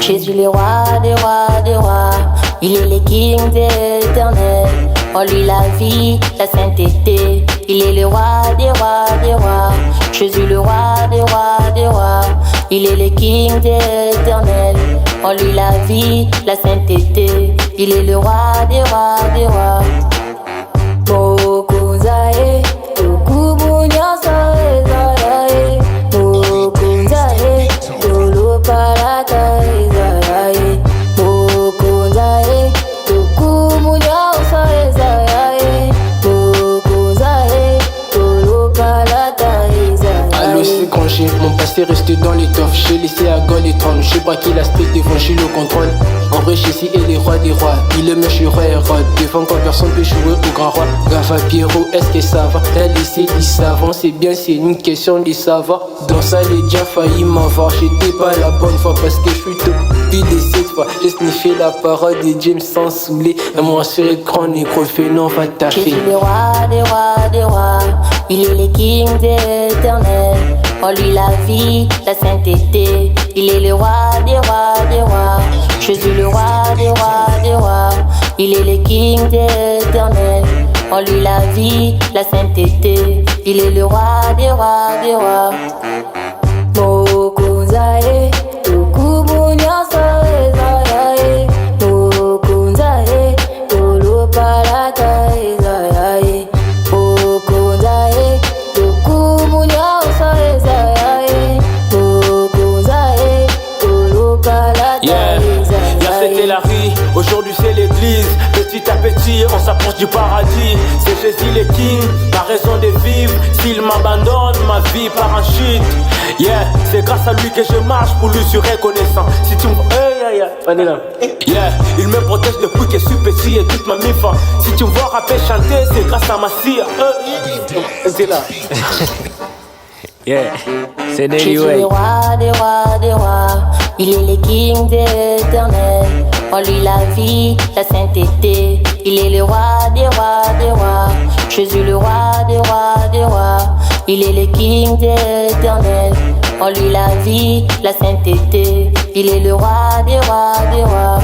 Jésus le roi des rois des rois, il est le King éternel. En lui la vie, la sainteté, il est le roi des rois des rois. Jésus le roi des rois des rois, il est le King éternel. En lui la vie, la sainteté, il est le roi des rois des rois. Mokunzae, Okubunya Sae Zae, Mokunzae, Tolo Palata Zae, Mokunzae, Okubunya Sae Zae, Mokunzae, Tolo Palata Zae. Allô, c'est congé, mon passé reste dans l'étoffe. J'ai laissé à Gaulle et trône, j'ai braqué la street devant, j'ai le contrôle. En vrai, Jessie est les rois des rois. Il est me je roi Hérode. Devant quand personne peut jouer au grand roi. Gava Pierrot, est-ce que ça va? T'as laissé du savant, c'est bien, c'est une question de savoir. Dans ça, les déjà failli m'avoir. J'étais pas la bonne fois parce que je suis tout vide et cette fois. J'ai sniffé la parole de James sans saouler. Et moi, sur l'écran, négro, fais non, va taffer. Jésus le roi des rois des rois, il est le King éternel. En lui la vie, la sainteté, il est le roi des rois des rois. Jésus le roi des rois des rois, il est le King éternel. En lui la vie, la sainteté, il est le roi des rois des rois. Mokunzae, Okubunya Sae Zae, Mokunzae, Tolo Palata Zae, Mokunzae, Okubunya Sae Zae, Mokunzae, Tolo Palata Hier c'était la rue, aujourd'hui c'est l'église. Petit à petit on s'approche du paradis. C'est Jésus le King, la raison de vivre. S'il m'abandonne, ma vie part en chute. Yeah, c'est grâce à lui que je marche, pour lui je suis reconnaissant. Si tu me... Yeah, il me protège depuis que je suis petit et toute ma mif. Si tu me vois rapper, chanter, c'est grâce à ma scie. C'est là. Yeah, c'est Jésus le Nelly. roi des rois des rois, il est le King éternel. En lui la vie, la sainteté, il est le roi des rois des rois. Jésus le roi des rois des rois, il est le King éternel. En lui la vie, la sainteté, il est le roi des rois des rois.